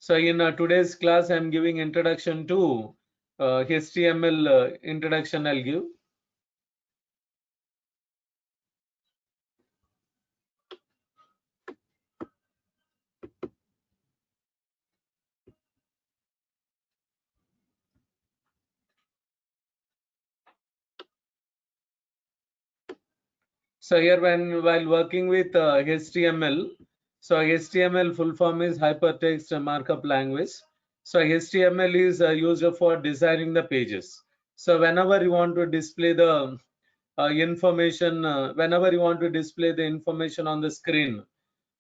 So in today's class, I'm giving introduction to HTML introduction I'll give. So here while working with HTML, so HTML full form is Hypertext Markup Language. So HTML is used for designing the pages. So whenever you want to display the information, whenever you want to display the information on the screen,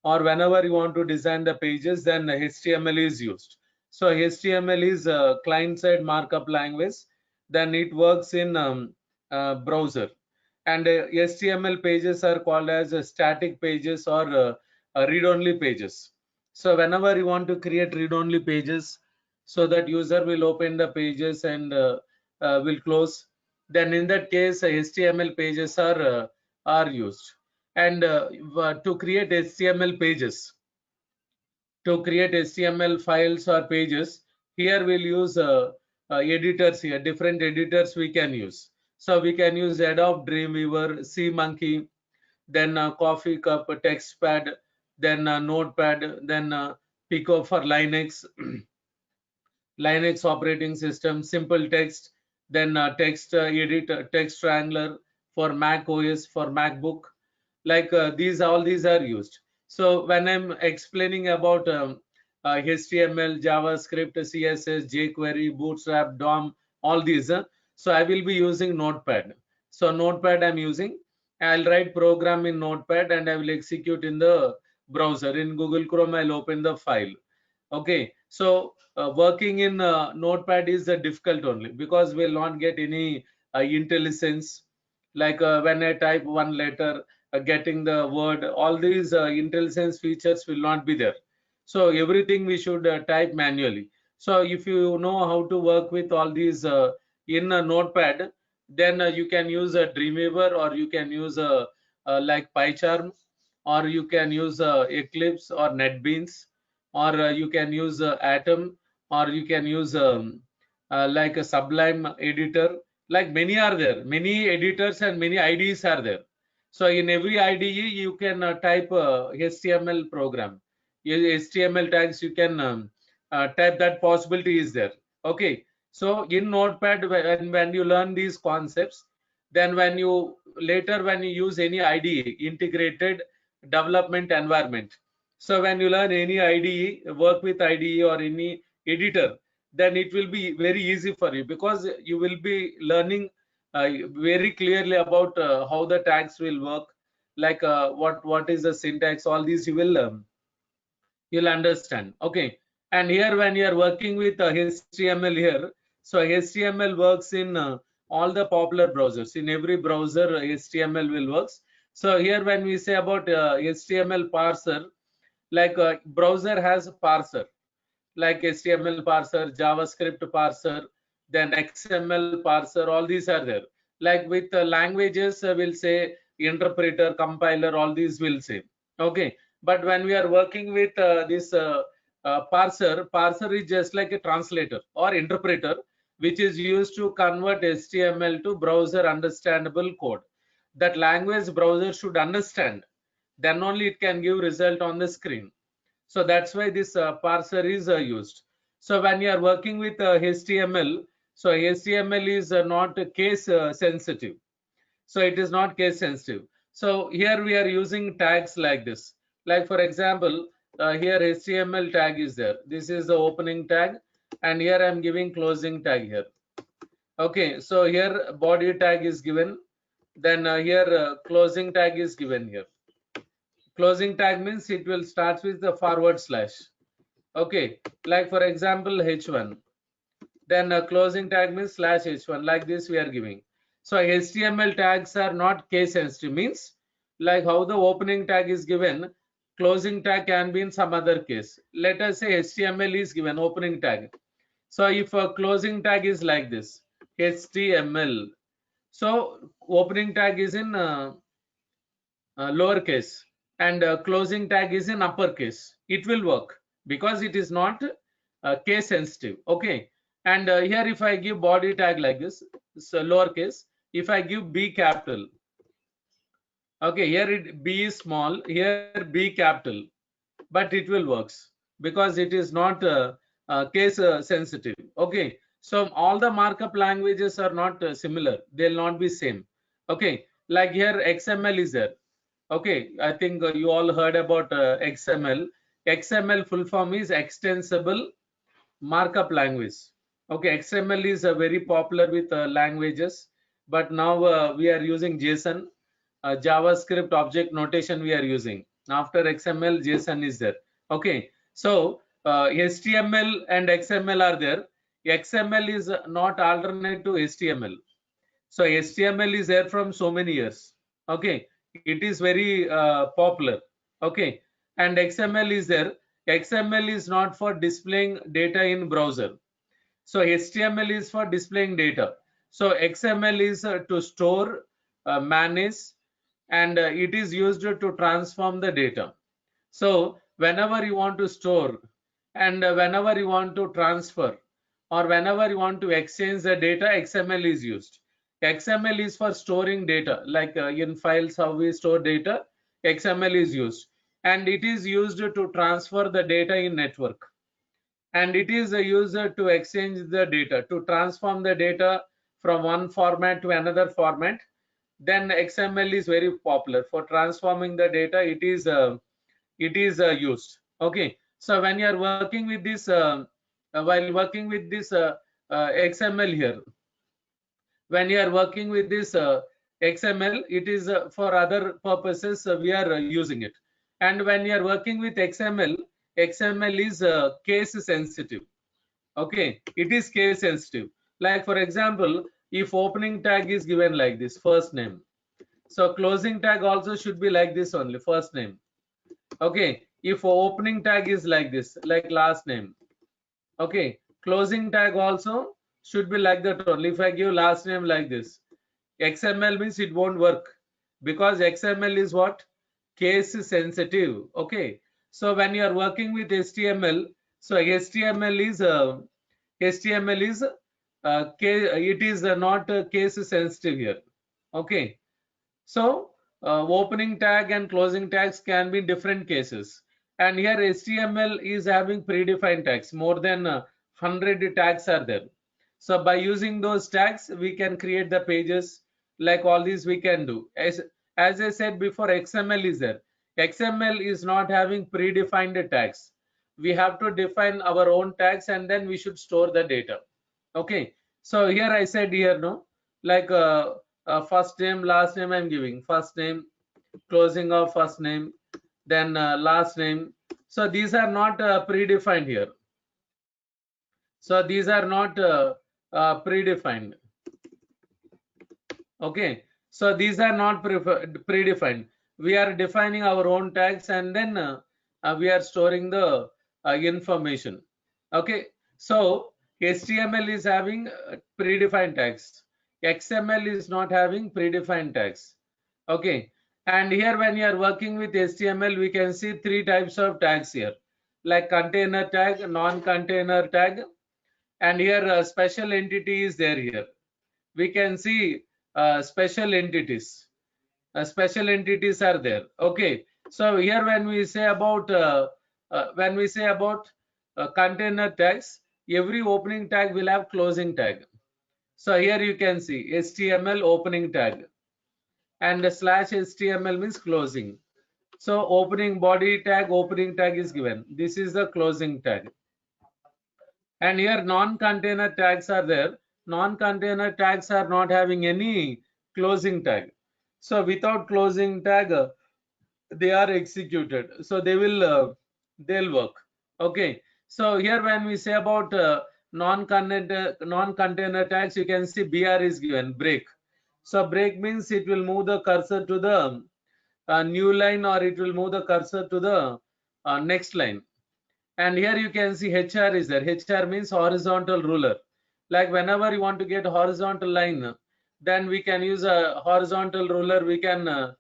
or whenever you want to design the pages, then HTML is used. So HTML is a client-side markup language. Then it works in browser. And HTML pages are called as static pages or read-only pages. So whenever you want to create read-only pages, so that user will open the pages and will close. Then in that case, HTML pages are used. And to create HTML pages, to create HTML files or pages, here we'll use editors here, different editors we can use. So we can use Adobe Dreamweaver, SeaMonkey, then Coffee Cup, TextPad, then Notepad, then Pico for Linux, Linux operating system, Simple Text, then Text Edit, Text Wrangler for Mac OS, for MacBook. Like all these are used. So when I'm explaining about HTML, JavaScript, CSS, jQuery, Bootstrap, DOM, all these, so I will be using Notepad. So Notepad I'm using. I'll write program in Notepad and I will execute in the browser. In Google Chrome, I'll open the file. Okay, so working in Notepad is difficult only because we'll not get any intelligence. Like when I type one letter, getting the word, all these intelligence features will not be there. So everything we should type manually. So if you know how to work with all these in a Notepad, then you can use a Dreamweaver, or you can use like PyCharm, or you can use Eclipse or NetBeans, or you can use Atom, or you can use like a Sublime editor. Like many are there, many editors and many IDEs are there. So in every IDE you can type HTML program, HTML tags you can type. That possibility is there. Okay, so in Notepad, when you learn these concepts, then when you later when you use any IDE, integrated development environment, so when you learn any IDE, work with IDE or any editor, then it will be very easy for you, because you will be learning very clearly about how the tags will work, like what is the syntax, all these you will you'll understand. Okay, and here when you are working with HTML here, so HTML works in all the popular browsers. In every browser HTML will works. So here when we say about HTML parser, like browser has parser, like HTML parser, JavaScript parser, then XML parser, all these are there. Like with languages, we'll say interpreter, compiler, all these will say. Okay, but when we are working with this parser is just like a translator or interpreter, which is used to convert HTML to browser understandable code. That language browser should understand, then only it can give result on the screen. So that's why this parser is used. So when you are working with HTML, so HTML is not case sensitive. So it is not case sensitive. So here we are using tags like this. Like for example, here HTML tag is there. This is the opening tag, and here I am giving closing tag here. Okay, so here body tag is given. Then here closing tag is given here. Closing tag means it will start with the forward slash. Okay, like for example h1, then closing tag means slash h1, like this we are giving. So HTML tags are not case sensitive, means like how the opening tag is given, closing tag can be in some other case. Let us say HTML is given opening tag. So if a closing tag is like this, HTML, so opening tag is in lowercase and closing tag is in uppercase, it will work because it is not case sensitive. Okay, and here if I give body tag like this, so lowercase, if I give B capital, okay, here B is small, here B capital, but it will works because it is not case sensitive. Okay, so all the markup languages are not similar, they'll not be same. Okay, like here XML is there. Okay, I think you all heard about XML. XML full form is extensible markup language. Okay, XML is very popular with languages, but now we are using JSON, JavaScript object notation we are using. After XML, JSON is there. Okay, so HTML and XML are there. XML is not alternate to HTML. So HTML is there from so many years. Okay, it is very popular. Okay, and XML is there. XML is not for displaying data in browser. So HTML is for displaying data. So XML is to store, manage, and it is used to transform the data. So whenever you want to store and whenever you want to transfer or whenever you want to exchange the data, XML is used. XML is for storing data, like in files how we store data, XML is used, and it is used to transfer the data in network, and it is used to exchange the data, to transform the data from one format to another format. Then XML is very popular for transforming the data. It is used. Okay, so when you are working with this while working with this XML here, when you are working with this XML, it is for other purposes we are using it. And when you are working with XML, XML is case sensitive. Okay, it is case sensitive. Like for example, if opening tag is given like this, first name, so closing tag also should be like this only, first name. Okay, if opening tag is like this, like last name. Okay, closing tag also should be like that only. If I give last name like this, XML means it won't work, because XML is what? Case sensitive. Okay, so when you are working with HTML, so HTML is it is not case sensitive here. Okay, so opening tag and closing tags can be different cases. And here HTML is having predefined tags. More than 100 tags are there. So by using those tags, we can create the pages. Like all these we can do. As I said before, XML is there. XML is not having predefined tags. We have to define our own tags and then we should store the data. Okay. So here I said here, no, like first name, last name I'm giving. First name, closing of first name, then last name. So these are not predefined here. So these are not predefined. Okay, so these are not predefined. We are defining our own tags and then we are storing the information. Okay, so HTML is having predefined tags. XML is not having predefined tags. Okay, and here when you are working with HTML, we can see three types of tags here, like container tag, non-container tag, and here special entity is there here. We can see special entities. Special entities are there. Okay, so here when we say about container tags, every opening tag will have closing tag. So here you can see HTML opening tag, and the slash HTML means closing. So opening body tag, opening tag is given. This is the closing tag. And here non-container tags are there. Non-container tags are not having any closing tag. So without closing tag, they are executed. So they'll work. Okay. So here when we say about non-container tags, you can see BR is given, break. So break means it will move the cursor to the new line, or it will move the cursor to the next line. And here you can see HR is there. HR means horizontal ruler. Like whenever you want to get horizontal line, then we can use a horizontal ruler. We can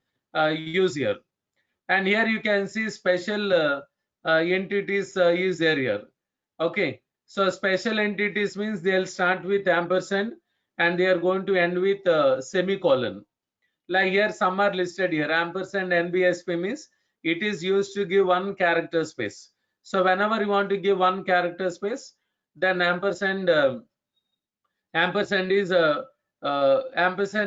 use here. And here you can see special entities is there here. Okay. So special entities means they'll start with ampersand and they are going to end with semicolon. Like here some are listed here. Ampersand NBSP means it is used to give one character space. So whenever you want to give one character space, then ampersand is ampersand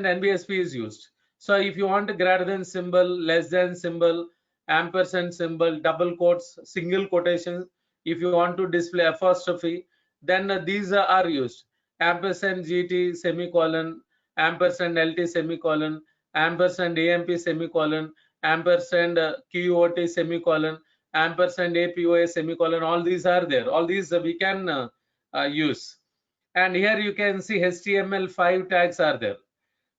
NBSP is used. So if you want greater than symbol, less than symbol, ampersand symbol, double quotes, single quotation, if you want to display apostrophe, then these are used. Ampersand GT semicolon, ampersand LT semicolon, ampersand AMP semicolon, ampersand QOT semicolon, ampersand APOA semicolon. All these are there. All these we can use. And here you can see HTML5 tags are there.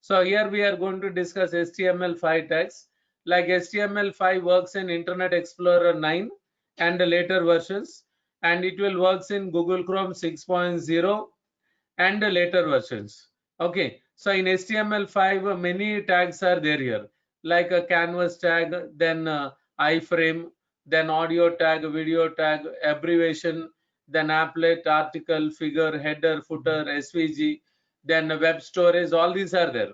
So here we are going to discuss HTML5 tags. Like HTML5 works in Internet Explorer 9 and the later versions, and it will works in Google Chrome 6.0 and the later versions. Okay, so in HTML5 many tags are there here, like a canvas tag, then iframe, then audio tag, video tag, abbreviation, then applet, article, figure, header, footer, SVG, then web storage. All these are there.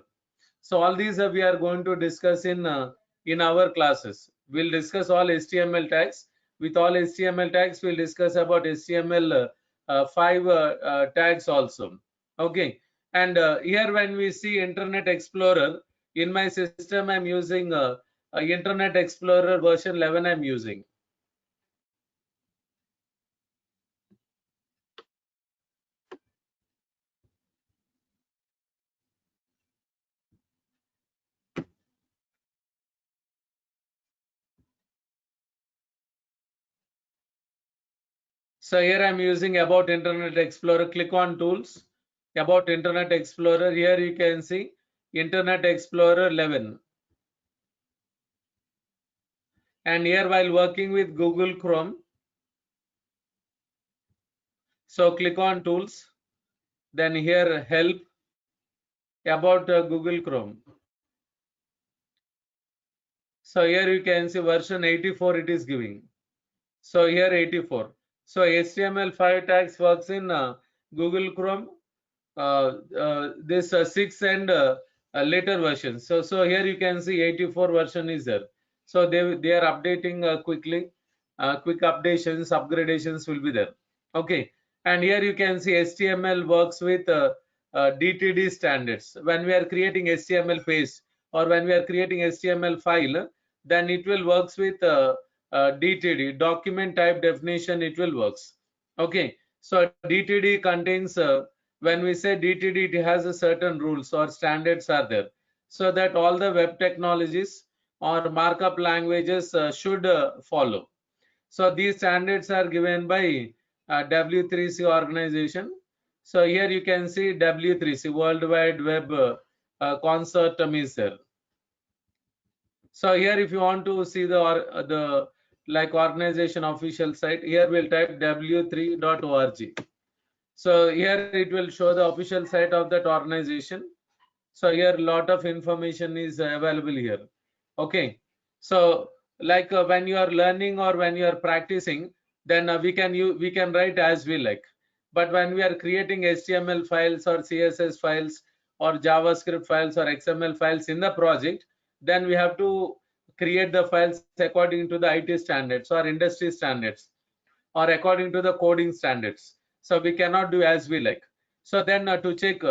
So all these we are going to discuss in our classes. We'll discuss all HTML tags. With all HTML tags, we'll discuss about HTML5 tags also. Okay. And here when we see Internet Explorer, in my system I'm using Internet Explorer version 11 I'm using. So here I'm using About Internet Explorer. Click on Tools, About Internet Explorer. Here you can see Internet Explorer 11. And here while working with Google Chrome, so click on Tools, then here Help, About Google Chrome. So here you can see version 84 it is giving. So here 84. So HTML5 tags works in Google Chrome, this 6 and later versions. So here you can see 84 version is there. So they are updating quickly. Quick updations, upgradations will be there. Okay. And here you can see HTML works with DTD standards. When we are creating HTML page or when we are creating HTML file, then it will works with DTD, document type definition. It will works. Okay. So DTD contains when we say DTD, it has a certain rules or standards are there, so that all the web technologies or markup languages should follow. So these standards are given by W3C organization. So here you can see W3C, World Wide Web Consortium is there. So here if you want to see the like organization official site, here we'll type w3.org. So here it will show the official site of that organization. So here a lot of information is available here. Okay. So like when you are learning or when you are practicing, then we can write as we like. But when we are creating HTML files or CSS files or JavaScript files or XML files in the project, then we have to create the files according to the IT standards or industry standards or according to the coding standards. So we cannot do as we like. So then to check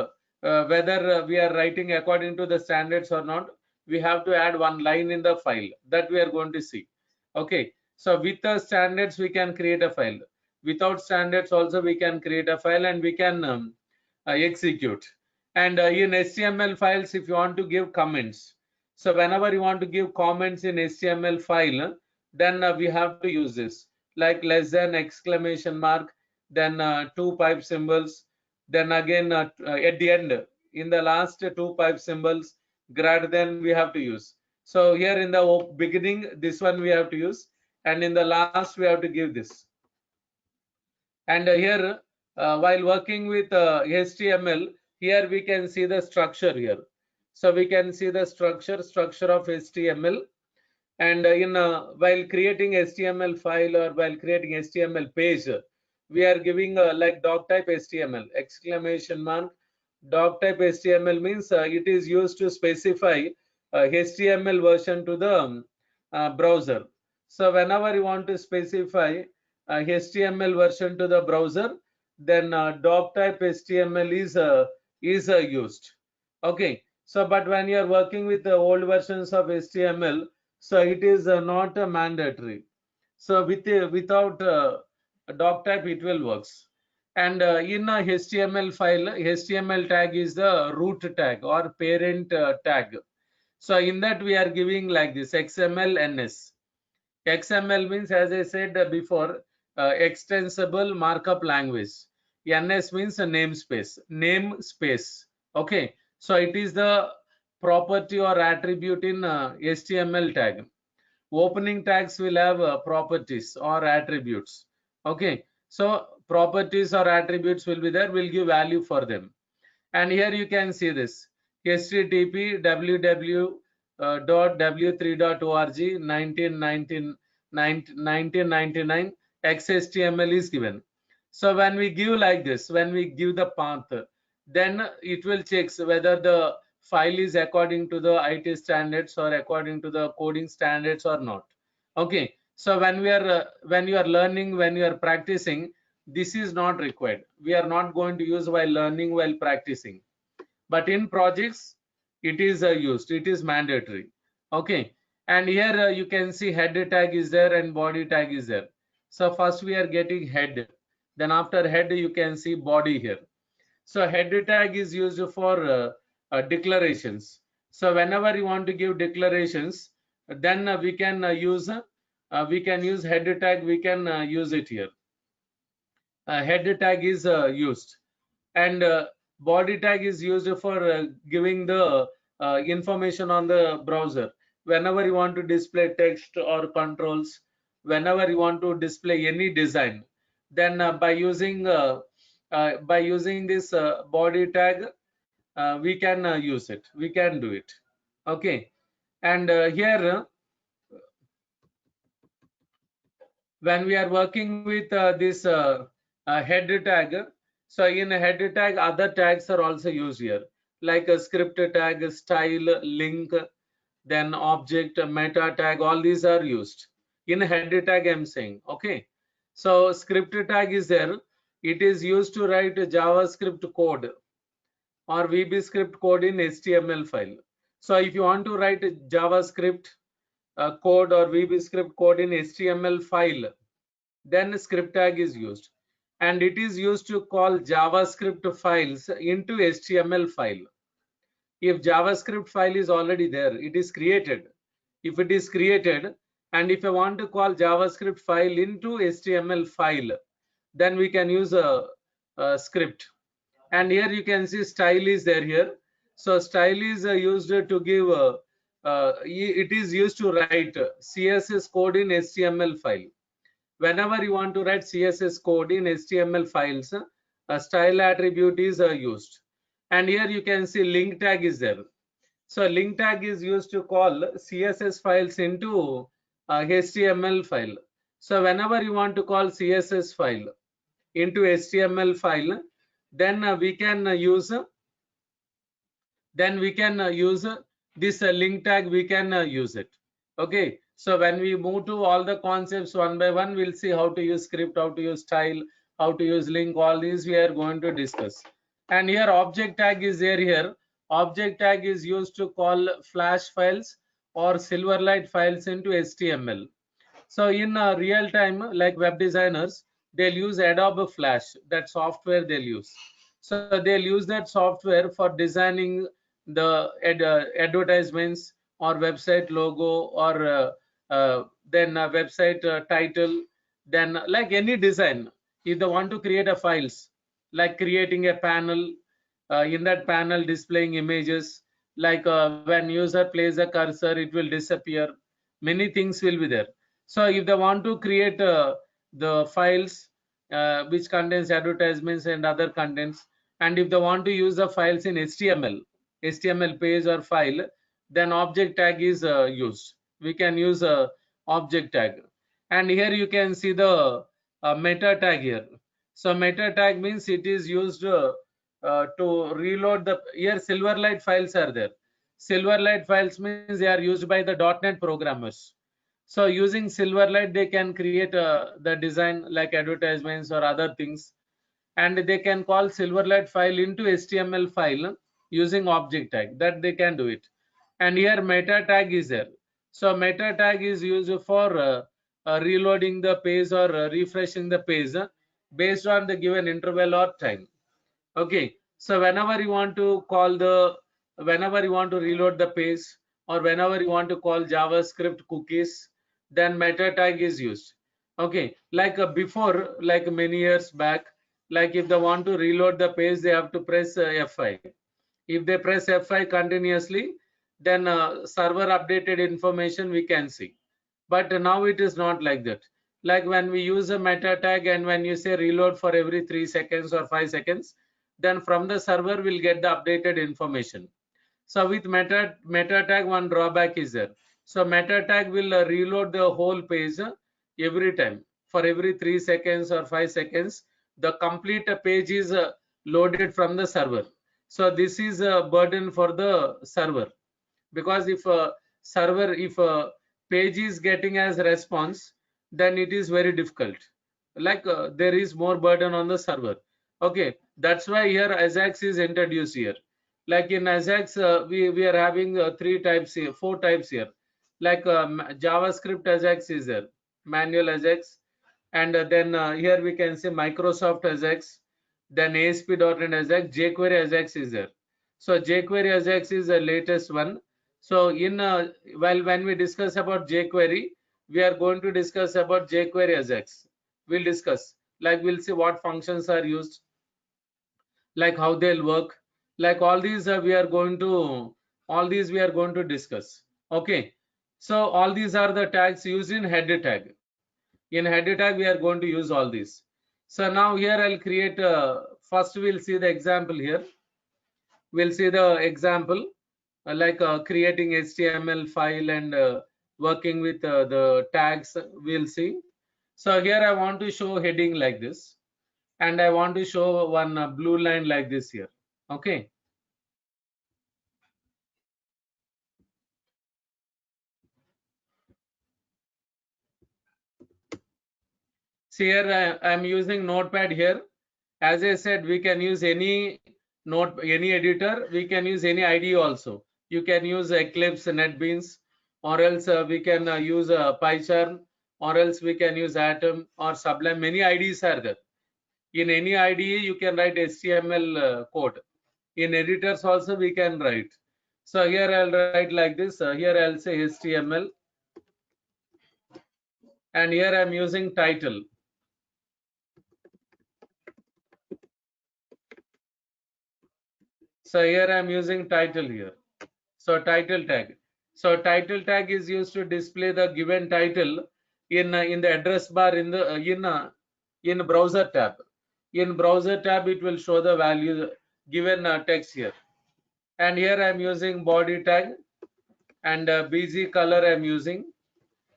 whether we are writing according to the standards or not, we have to add one line in the file that we are going to see. Okay. So with the standards we can create a file. Without standards also we can create a file and we can execute. And in HTML files, if you want to give comments, so whenever you want to give comments in HTML file, then we have to use this, like less than exclamation mark, then two pipe symbols, then again at the end in the last two pipe symbols, greater than we have to use. So here in the beginning this one we have to use, and in the last we have to give this. And here while working with HTML, here we can see the structure here. So we can see the structure of HTML. And in while creating HTML file or while creating HTML page, we are giving like doc type HTML, exclamation mark. Doc type HTML means it is used to specify HTML version to the browser. So whenever you want to specify HTML version to the browser, then doc type HTML is used. Okay. So, but when you are working with the old versions of HTML, so it is not mandatory. So without doc type, it will works. And in a HTML file, HTML tag is the root tag or parent tag. So in that we are giving like this XML NS. XML means, as I said before, extensible markup language. NS means a namespace. Okay, so it is the property or attribute in HTML tag. Opening tags will have properties or attributes. Okay, so properties or attributes will be there, will give value for them. And here you can see this http www.w3.org 1999 xhtml is given. So when we give like this, when we give the path, then it will check whether the file is according to the IT standards or according to the coding standards or not. Okay, so when you are learning, when you are practicing, this is not required. We are not going to use while learning, while practicing. But in projects, it is used. It is mandatory. Okay, and here you can see head tag is there and body tag is there. So first we are getting head. Then after head, you can see body here. So head tag is used for declarations. So whenever you want to give declarations, then we can use head tag. We can use it here. Head tag is used, and body tag is used for giving the information on the browser. Whenever you want to display text or controls, whenever you want to display any design, then by using this body tag, we can use it. We can do it. Okay, and here when we are working with this head tag, so in a head tag, other tags are also used here, like a script tag, style, link, then object, meta tag, all these are used. In head tag, I'm saying, okay. So script tag is there. It is used to write JavaScript code or VB script code in HTML file. So if you want to write JavaScript code or VB script code in HTML file, then script tag is used, and it is used to call JavaScript files into HTML file. If JavaScript file is already there, it is created. If it is created, and if I want to call JavaScript file into HTML file, then we can use a script. And here you can see style is there here. So style is used to give it is used to write CSS code in HTML file. Whenever you want to write CSS code in HTML files, a style attribute is used. And here you can see link tag is there. So link tag is used to call CSS files into HTML file. So whenever you want to call CSS file into HTML file, then we can use this link tag. We can use it. Okay, so when we move to all the concepts one by one, we'll see how to use script, how to use style, how to use link. All these we are going to discuss. And here object tag is there here. Object tag is used to call flash files or Silverlight files into HTML. So in real time, like web designers, they'll use Adobe Flash, that software they'll use. So they'll use that software for designing the advertisements or website logo, or then website title, then like any design. If they want to create a files, like creating a panel, in that panel displaying images, like when user places a cursor, it will disappear. Many things will be there. So if they want to create the files which contains advertisements and other contents, and if they want to use the files in HTML page or file, then object tag is used. We can use a object tag. And here you can see the meta tag here. So meta tag means it is used to reload the, here Silverlight files are there. Silverlight files means they are used by the .NET programmers. So using Silverlight, they can create the design like advertisements or other things, and they can call Silverlight file into HTML file using object tag, that they can do it. And here meta tag is there. So meta tag is used for reloading the page or refreshing the page based on the given interval or time. Okay, so whenever you want to call the, whenever you want to reload the page, or whenever you want to call JavaScript cookies, then meta tag is used. Okay, like before, like many years back, like if they want to reload the page, they have to press F5. If they press F5 continuously, then server updated information we can see. But now it is not like that. Like when we use a meta tag, and when you say reload for every 3 seconds or 5 seconds, then from the server we'll get the updated information. So with meta tag, one drawback is there. So meta tag will reload the whole page every time. For every 3 seconds or 5 seconds, the complete page is loaded from the server. So this is a burden for the server, because if a server, if a page is getting as response, then it is very difficult. Like there is more burden on the server. Okay, that's why here Ajax is introduced here. Like in Ajax, we are having 3 types here, 4 types here. Like JavaScript Ajax is there, manual Ajax, and then here we can say Microsoft Ajax, then ASP.NET Ajax, jQuery Ajax is there. So jQuery Ajax is the latest one. So in while when we discuss about jQuery, we are going to discuss about jQuery Ajax. We'll discuss, like we'll see what functions are used, like how they'll work, like all these we are going to, all these we are going to discuss. Okay, so all these are the tags used in header tag. In header tag we are going to use all these. So now here I'll create first we'll see the example here. We'll see the example like creating HTML file and working with the tags, we'll see. So here I want to show heading like this, and I want to show one blue line like this here. Okay, see here I am using Notepad here. As I said, we can use any any editor. We can use any IDE also. You can use Eclipse, NetBeans, or else we can use PyCharm, or else we can use Atom or Sublime. Many IDEs are there. In any IDE, you can write HTML code. In editors also we can write. So here I'll write like this. Here I'll say HTML, and here I'm using title. So here I'm using title here. So title tag. So title tag is used to display the given title in the address bar in the in browser tab. In browser tab, it will show the value given text here. And here I'm using body tag, and BG color I'm using.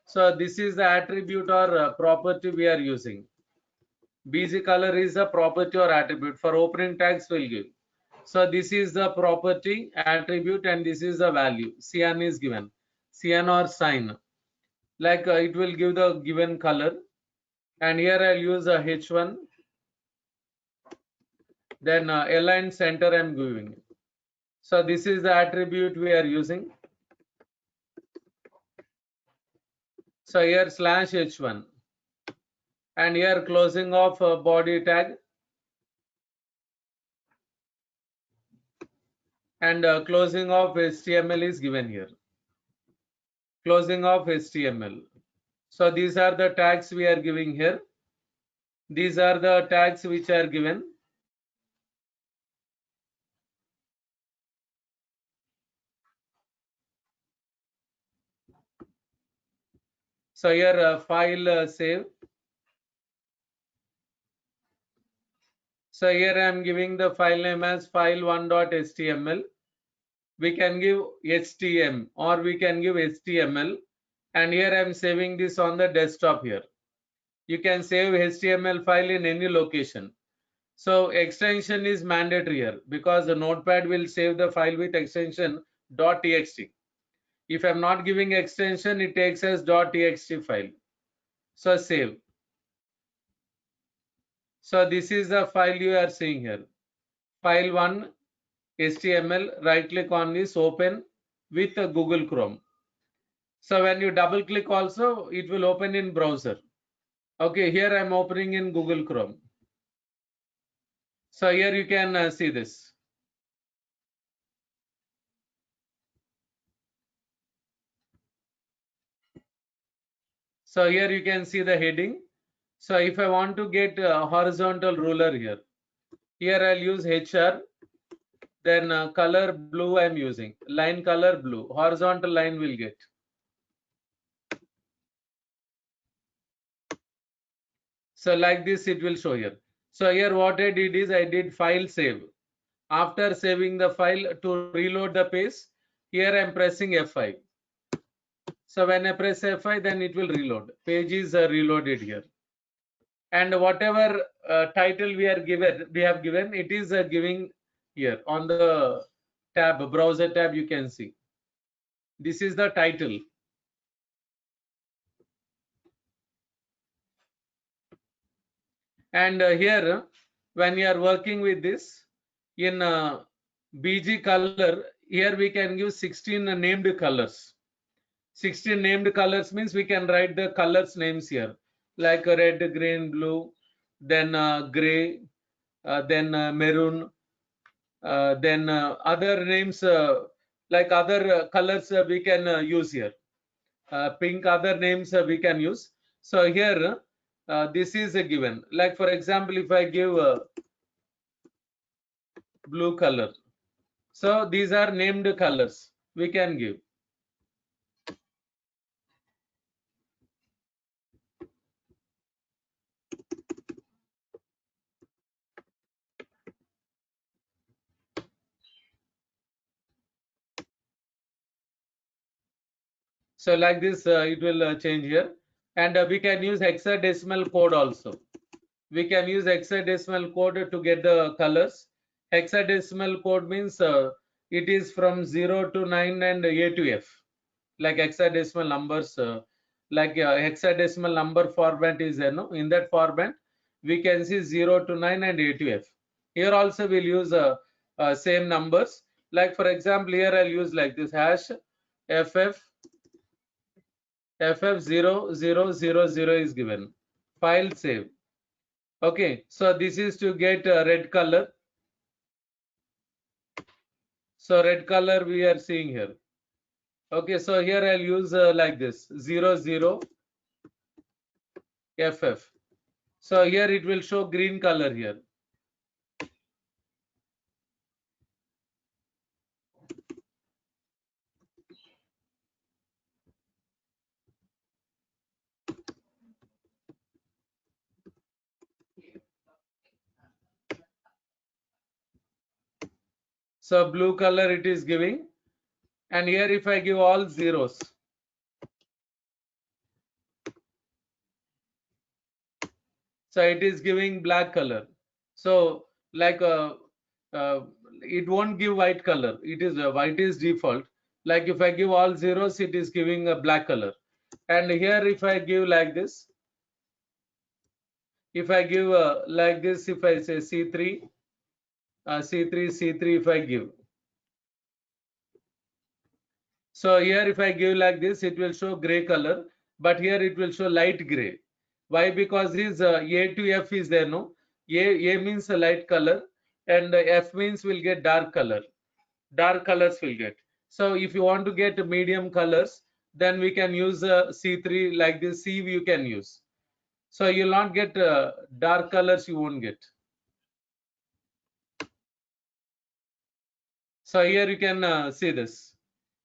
So this is the attribute or property we are using. BG color is a property or attribute. For opening tags will give. So this is the property attribute, and this is the value. Cyan is given. Cyan or sign. Like it will give the given color. And here I'll use a H1. Then align center I'm giving. So this is the attribute we are using. So here slash H1. And here closing of body tag. And closing of HTML is given here. Closing of HTML. So these are the tags we are giving here. These are the tags which are given. So here file save. So here I am giving the file name as file1.html. We can give HTML or we can give HTML, and here I am saving this on the desktop here. You can save HTML file in any location. So extension is mandatory here because the notepad will save the file with extension .txt. If I'm not giving extension, it takes as .txt file. So save. So this is the file you are seeing here. File 1 HTML, right click on this, open with a Google Chrome. So when you double click also, it will open in browser. Okay, here I'm opening in Google Chrome. So here you can see this. So here you can see the heading. So if I want to get a horizontal ruler here I'll use HR, then color blue I'm using, line color blue, horizontal line will get. So like this it will show here. So here what I did is I did file save. After saving the file, to reload the page, here I'm pressing F5. So when I press F5, then it will reload. Page is reloaded here. And whatever title we have given, it is giving here on the tab, browser tab, you can see. This is the title. And here, when you are working with this, in BG color, here we can give 16 named colors. 16 named colors means we can write the colors names here, like red, green, blue, then gray, then maroon, then other names like other colors we can use here. Pink, other names we can use. So here this is a given. Like for example, if I give blue color, so these are named colors we can give. So like this, it will change here. And we can use hexadecimal code also. We can use hexadecimal code to get the colors. Hexadecimal code means it is from 0 to 9 and A to F. Like hexadecimal numbers, like hexadecimal number format is there, no? In that format, we can see 0 to 9 and A to F. Here also we'll use same numbers. Like for example, here I'll use like this hash FF0000 is given. File save. Okay, so this is to get red color. So red color we are seeing here. Okay, so here I'll use like this 00FF. So here it will show green color here. So blue color it is giving. And here if I give all zeros, so it is giving black color. So like it won't give white color. It is white is default. Like if I give all zeros, it is giving a black color. And here if I give like this, if I give like this, if I say C3, C3 if I give. So here if I give like this, it will show gray color, but here it will show light gray. Why? Because this A to F is there, no? A means a light color and F means will get dark color. Dark colors will get. So if you want to get medium colors, then we can use C3 like this. C you can use. So you'll not get dark colors, you won't get. So here you can see this.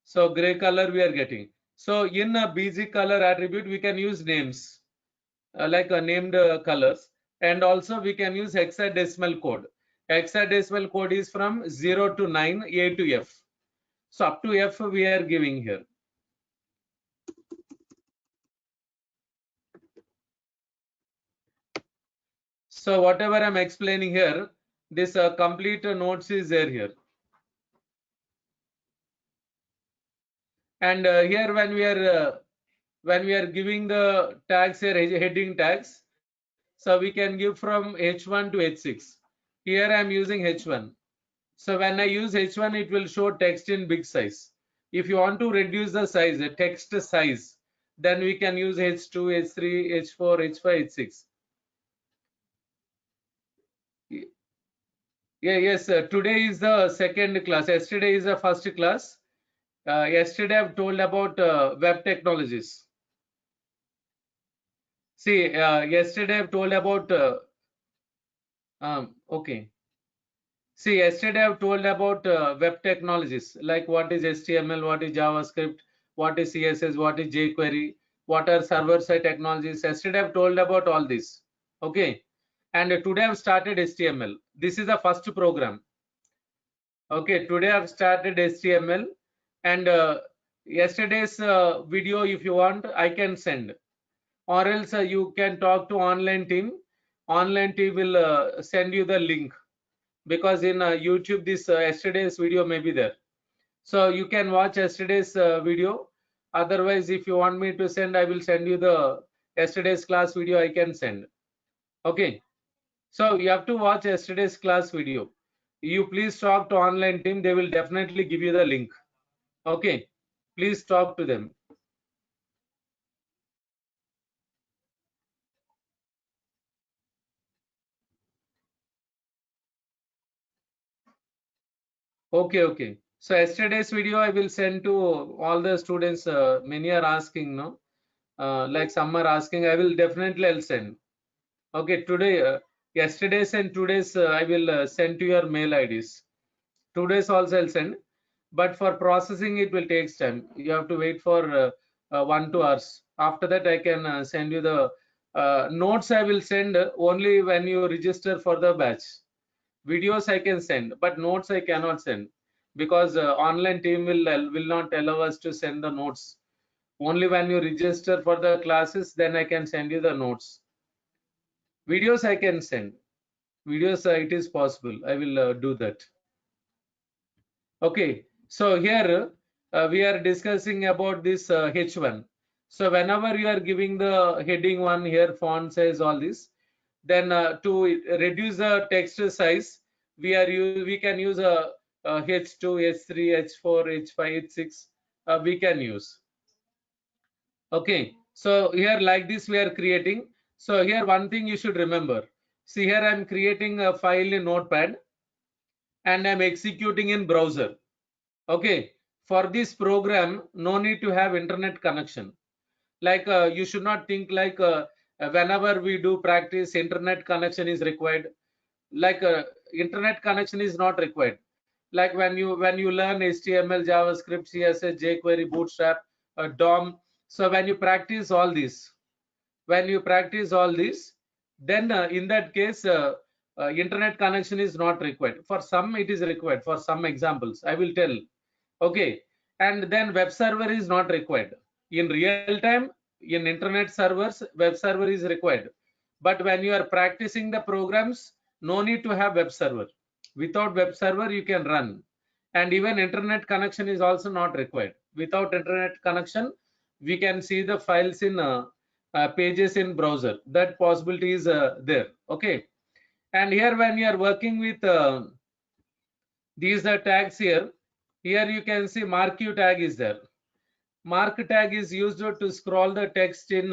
So gray color we are getting. So in a BG color attribute, we can use names like named colors, and also we can use hexadecimal code. Hexadecimal code is from 0 to 9, A to F. So up to F we are giving here. So whatever I'm explaining here, this complete notes is there here. And here when we are giving the tags here, heading tags, so we can give from H1 to H6. Here I'm using H1. So when I use H1, it will show text in big size. If you want to reduce the size, the text size, then we can use H2, H3, H4, H5, H6. Yeah, yes, today is the second class. Yesterday is the first class. Yesterday I've told about web technologies. See, yesterday I've told about, okay. See, yesterday I've told about web technologies, like what is HTML, what is JavaScript, what is CSS, what is jQuery, what are server-side technologies. Yesterday I've told about all this. Okay. And today I've started HTML. This is the first program. Okay, today I've started HTML, and yesterday's video, if you want, I can send, or else you can talk to online team. Online team will send you the link, because in YouTube this yesterday's video may be there. So you can watch yesterday's video. Otherwise, if you want me to send, I will send you the yesterday's class video. I can send. Okay. So you have to watch yesterday's class video. You please talk to online team. They will definitely give you the link. Okay. Please talk to them. Okay, okay. So yesterday's video I will send to all the students. Many are asking, no? Like some are asking. I will definitely I'll send. Okay, today, yesterday's and today's I will send to your mail IDs. Today's also I'll send, but for processing it will take time. You have to wait for 1 2 hours. After that, I can send you the notes. I will send only when you register for the batch. Videos I can send, but notes I cannot send, because online team will not allow us to send the notes. Only when you register for the classes, then I can send you the notes. Videos I can send. Videos it is possible. I will do that. Okay, so here we are discussing about this H1. So whenever you are giving the heading one here, font size, all this, then to reduce the text size, we can use a H2, H3, H4, H5, H6. We can use. Okay, so here like this we are creating. So here one thing you should remember. See, here I'm creating a file in Notepad and I'm executing in browser. Okay, for this program, no need to have internet connection. Like you should not think like whenever we do practice, internet connection is required. Like internet connection is not required. Like when you learn HTML, JavaScript, CSS, jQuery, Bootstrap, DOM. So when you practice all this, then in that case, internet connection is not required. For some, it is required. For some examples, I will tell. Okay, and then web server is not required. In real time, in internet servers, web server is required. But when you are practicing the programs, no need to have web server. Without web server, you can run. And even internet connection is also not required. Without internet connection, we can see the files in pages in browser. That possibility is there. Okay. And here when you are working with these are tags here. Here you can see mark tag is there. Mark tag is used to scroll the text in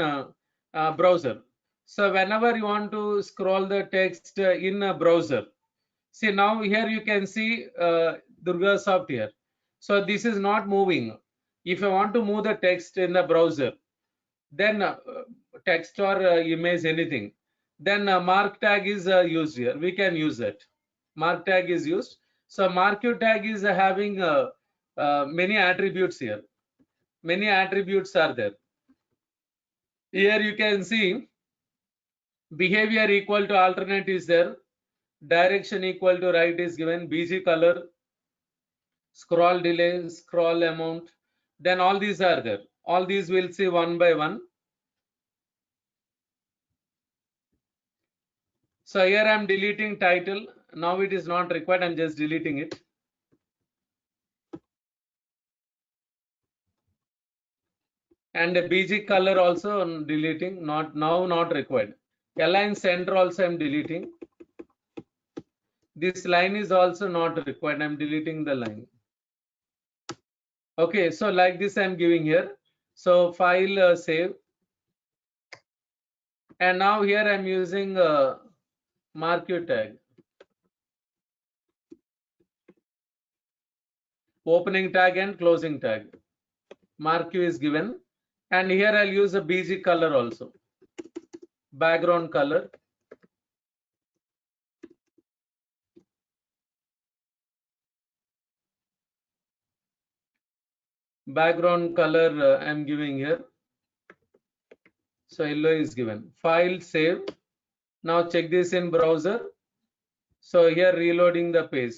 browser. So whenever you want to scroll the text in a browser, see now here you can see Durgasoft here. So this is not moving. If you want to move the text in the browser, then text or image anything, then mark tag is used here. We can use that. Mark tag is used. So mark tag is having many attributes here. Many attributes are there. Here you can see behavior equal to alternate is there. Direction equal to right is given. BG color, scroll delay, scroll amount. Then all these are there. All these we'll see one by one. So here I'm deleting title. Now it is not required. I'm just deleting it. And the BG color also I'm deleting. Not required. Align center also I'm deleting. This line is also not required. I'm deleting the line. Okay, so like this I'm giving here. So file save. And now here I'm using marquee tag. Opening tag and closing tag. Marquee is given. And here I'll use a BG color also. Background color. Background color I'm giving here. So yellow is given. File save. Now check this in browser. So here reloading the page.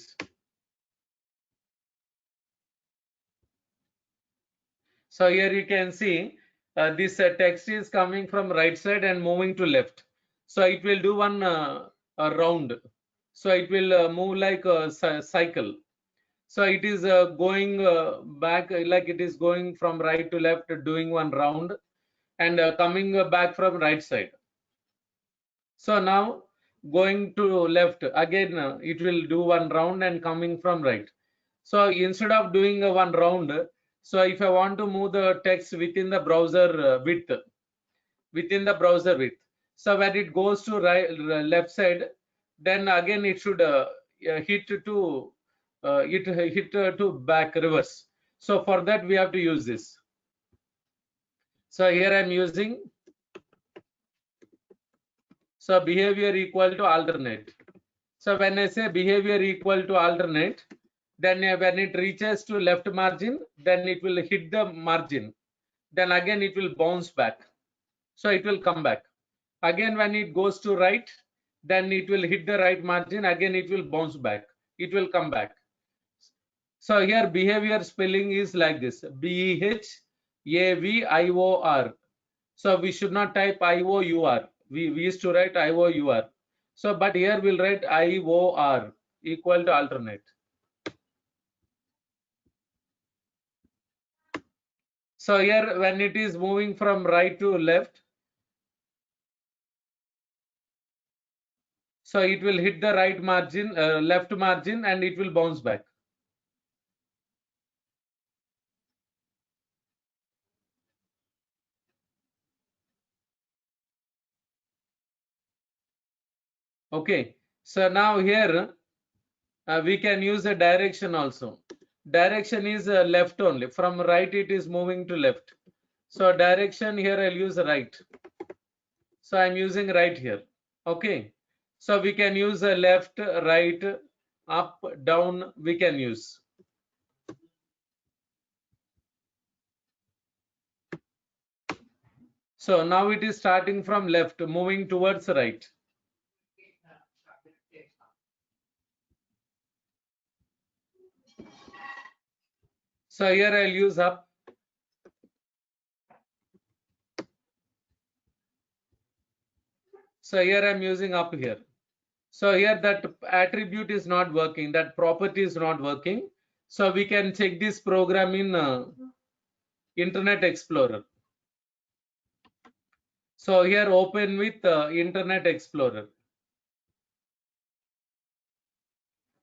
So here you can see this text is coming from right side and moving to left. So it will do one a round. So it will move like a cycle. So it is going back like it is going from right to left, doing one round and coming back from right side. So now going to left again, it will do one round and coming from right. So instead of doing one round, so if I want to move the text within the browser width, so when it goes to right left side, then again it should hit to back reverse. So for that we have to use this. So here I'm using so behavior equal to alternate. So when I say behavior equal to alternate, then when it reaches to left margin, then it will hit the margin. Then again it will bounce back. So it will come back. Again when it goes to right, then it will hit the right margin. Again it will bounce back. It will come back. So here behavior spelling is like this. BEHAVIOR. So we should not type IOUR. We used to write IOUR. So but here we'll write IOR equal to alternate. So here when it is moving from right to left, so it will hit the right margin, left margin, and it will bounce back. Okay, so now here we can use a direction also. Direction is left only. From right it is moving to left. So direction here I'll use right. So I'm using right here. Okay, so we can use a left, right, up, down. We can use. So now it is starting from left, moving towards right. So here I'll use up. So here I'm using up here. So here that attribute is not working, that property is not working. So we can check this program in Internet Explorer. So here open with Internet Explorer.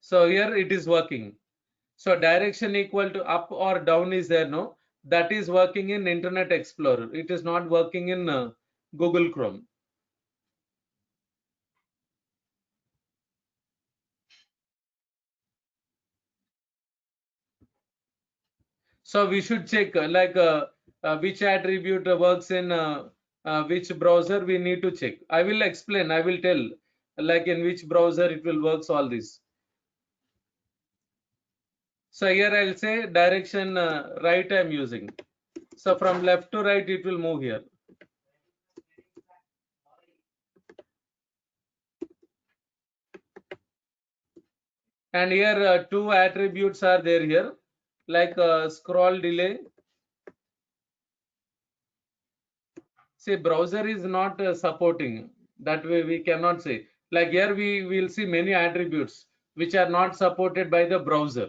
So here it is working. So direction equal to up or down is there, no? That is working in Internet Explorer. It is not working in Google Chrome. So we should check which attribute works in which browser we need to check. I will explain, I will tell like in which browser it will works all this. So here I'll say direction right I'm using. So from left to right it will move here. And here two attributes are there here, like scroll delay. See, browser is not supporting. That way we cannot say. Like here we will see many attributes which are not supported by the browser.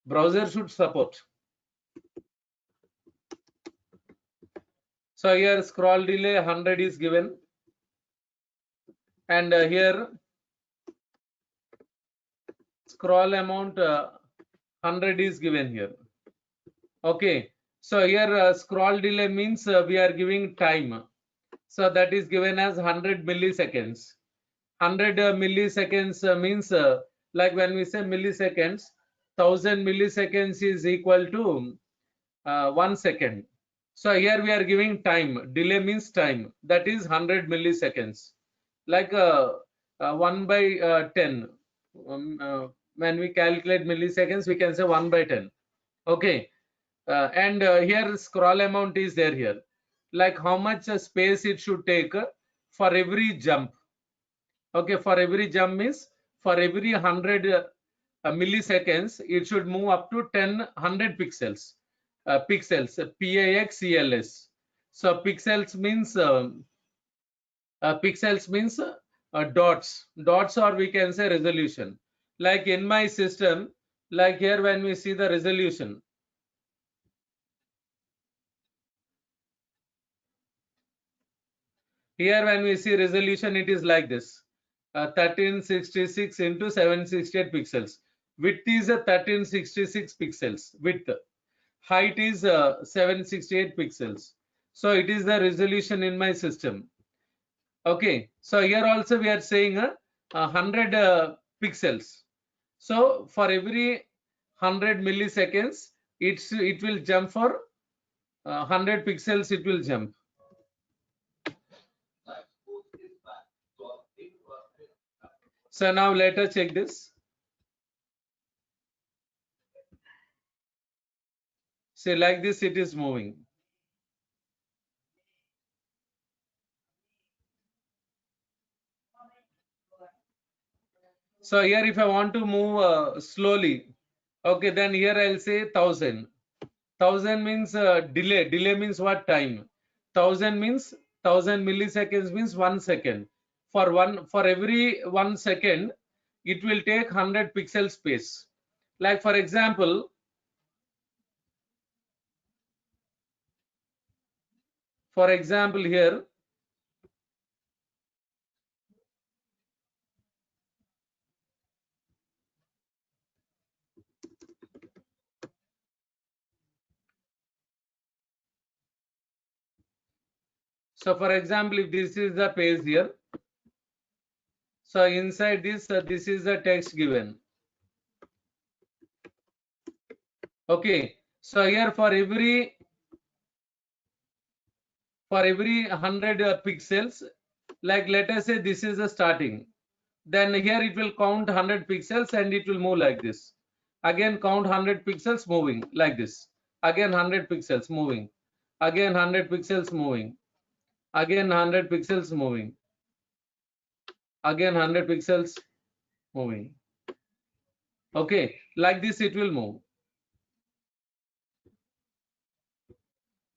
Browser should support. So here scroll delay 100 is given, and here scroll amount 100 is given here. Okay, so here scroll delay means we are giving time. So that is given as 100 milliseconds. 100 milliseconds means like when we say milliseconds, 1000 milliseconds is equal to 1 second. So here we are giving time. Delay means time. That is 100 milliseconds. Like 1 by 10. When we calculate milliseconds, we can say 1 by 10. Okay. And here scroll amount is there here. Like how much space it should take for every jump. Okay, for every jump means for every 100 milliseconds, it should move up to 100 pixels. Pixels. So pixels means dots. Dots, or we can say resolution. Like in my system, like here when we see the resolution. Here when we see resolution, it is like this. 1366 into 768 pixels. Width is 1366 pixels. Width. Height is 768 pixels. So it is the resolution in my system. Okay. So here also we are saying 100 pixels. So for every 100 milliseconds, it will jump for 100 pixels. It will jump. So now let us check this. See, like this it is moving. So here if I want to move slowly, okay, then here I'll say 1000. 1000 means delay. Delay means what? Time. 1000 means 1000 milliseconds means 1 second. For every 1 second, it will take 100 pixel space. Like for example here. So for example, if this is the page here, so inside this, this is the text given. Okay. So here for every 100 pixels, like let us say this is the starting, then here it will count 100 pixels and it will move like this. Again count 100 pixels moving like this. Again 100 pixels moving. Again 100 pixels moving. Again 100 pixels moving. Again 100 pixels moving. Okay, like this it will move.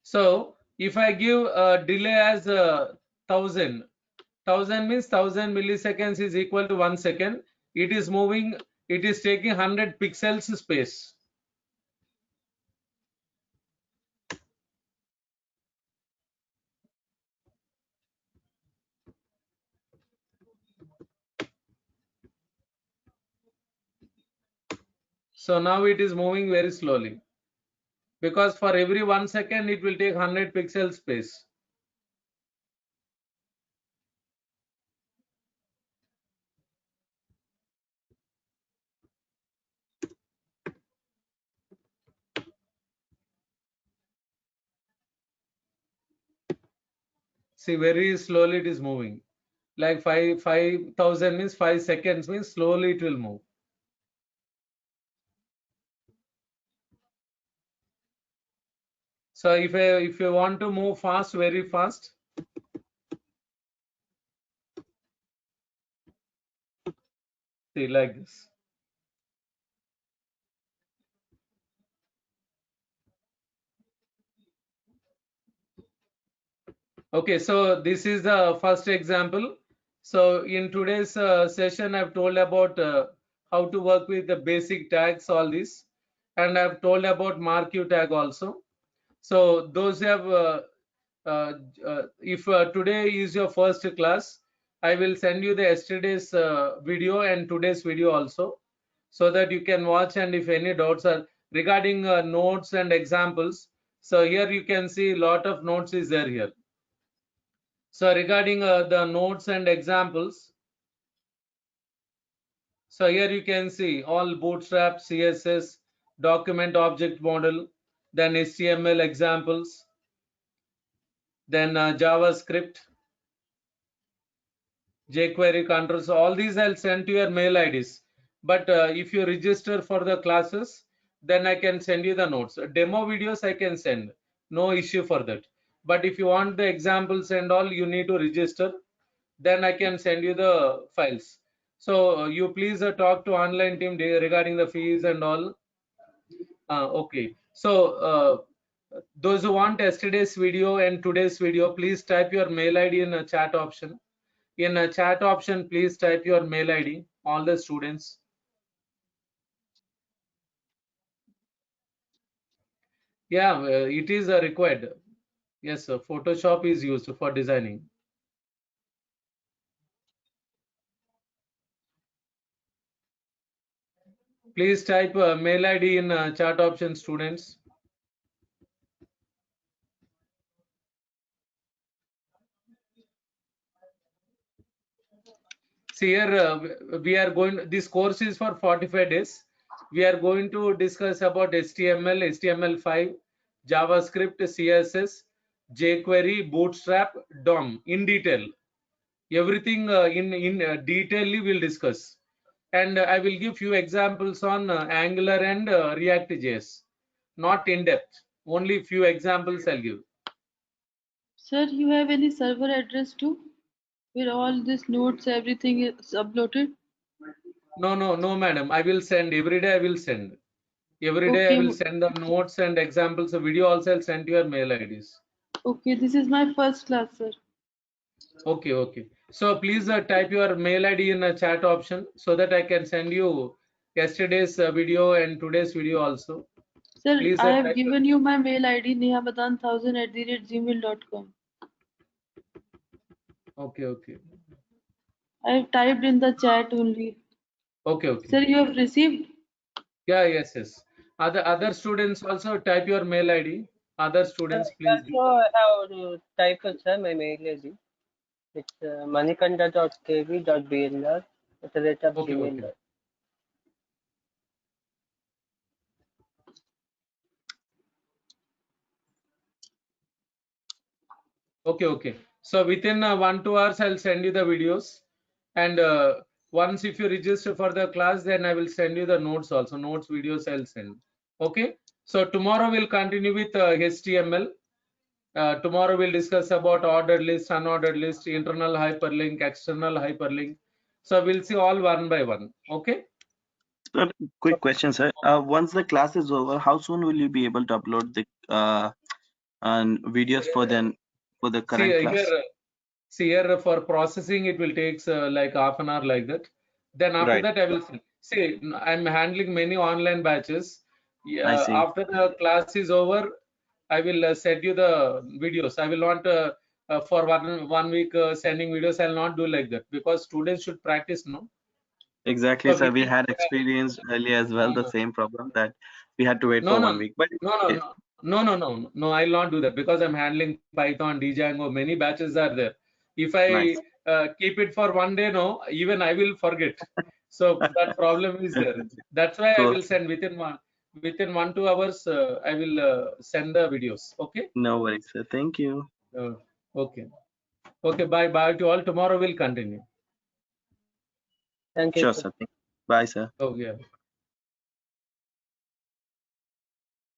So if I give a delay as 1000 means 1000 milliseconds is equal to 1 second. It is moving, it is taking 100 pixels space. So now it is moving very slowly, because for every 1 second it will take 100 pixel space. See, very slowly it is moving. Like 5000 means 5 seconds means slowly it will move. So if you want to move fast, very fast, see like this. Okay, so this is the first example. So in today's session, I've told about how to work with the basic tags, all this, and I've told about marquee tag also. So those have, if today is your first class, I will send you the yesterday's video and today's video also, so that you can watch, and if any doubts are regarding notes and examples. So here you can see a lot of notes is there here. So regarding the notes and examples, so here you can see all Bootstrap, CSS, document object model, then HTML examples, then JavaScript, jQuery controls. All these I'll send to your mail IDs. But if you register for the classes, then I can send you the notes. Demo videos I can send, no issue for that. But if you want the examples and all, you need to register. Then I can send you the files. So you please talk to online team regarding the fees and all. Okay. So those who want yesterday's video and today's video, please type your mail ID in a chat option. In a chat option, please type your mail ID, all the students. Yeah, it is required. Yes, Photoshop is used for designing. Please type mail ID in chat option, students. See here, we are going, this course is for 45 days. We are going to discuss about HTML, HTML5, JavaScript, CSS, jQuery, Bootstrap, DOM in detail. Everything in detail we'll discuss. And I will give few examples on Angular and React.js. Not in depth, only few examples I'll give. Sir, you have any server address too? Where all these notes, everything is uploaded? No, madam. I will send every day. I will send every day. I will send the notes and examples. A video also I'll send to your mail IDs. Okay, this is my first class, sir. Okay. So please type your mail ID in a chat option so that I can send you yesterday's video and today's video also. Sir, Please I have given you my mail ID nehabadan1000@gmail.com. Okay. I have typed in the chat only. Okay. Sir, you have received? Yeah, yes. Other students also type your mail ID. Other students, please. So I have to type it, sir, my mail ID. It's manikanda.kv.blr@gmail.com. Okay. So within 1-2 hours, I'll send you the videos. And once if you register for the class, then I will send you the notes also. Notes, videos I'll send. Okay. So tomorrow we'll continue with HTML. Tomorrow we'll discuss about ordered list, unordered list, internal hyperlink, external hyperlink. So we'll see all one by one. Okay. Sir, quick question, sir. Once the class is over, how soon will you be able to upload the videos for the current class? Here for processing, it will take like half an hour like that. Then after that, I will see. I'm handling many online batches. I see. After the class is over, I will send you the videos. I will not for one week sending videos. I'll not do like that because students should practice, no? Exactly, sir. We had experienced earlier as well the same problem that we had to wait for 1 week. But no, I'll not do that because I'm handling Python, Django. Many batches are there. If I keep it for one day, no, even I will forget. So that problem is there. That's why I will send within 1-2 hours. I will send the videos. Okay. No worries, sir. Thank you. Okay. Bye to all. Tomorrow we'll continue. Thank you. Sure, sir. Bye, sir. Oh yeah.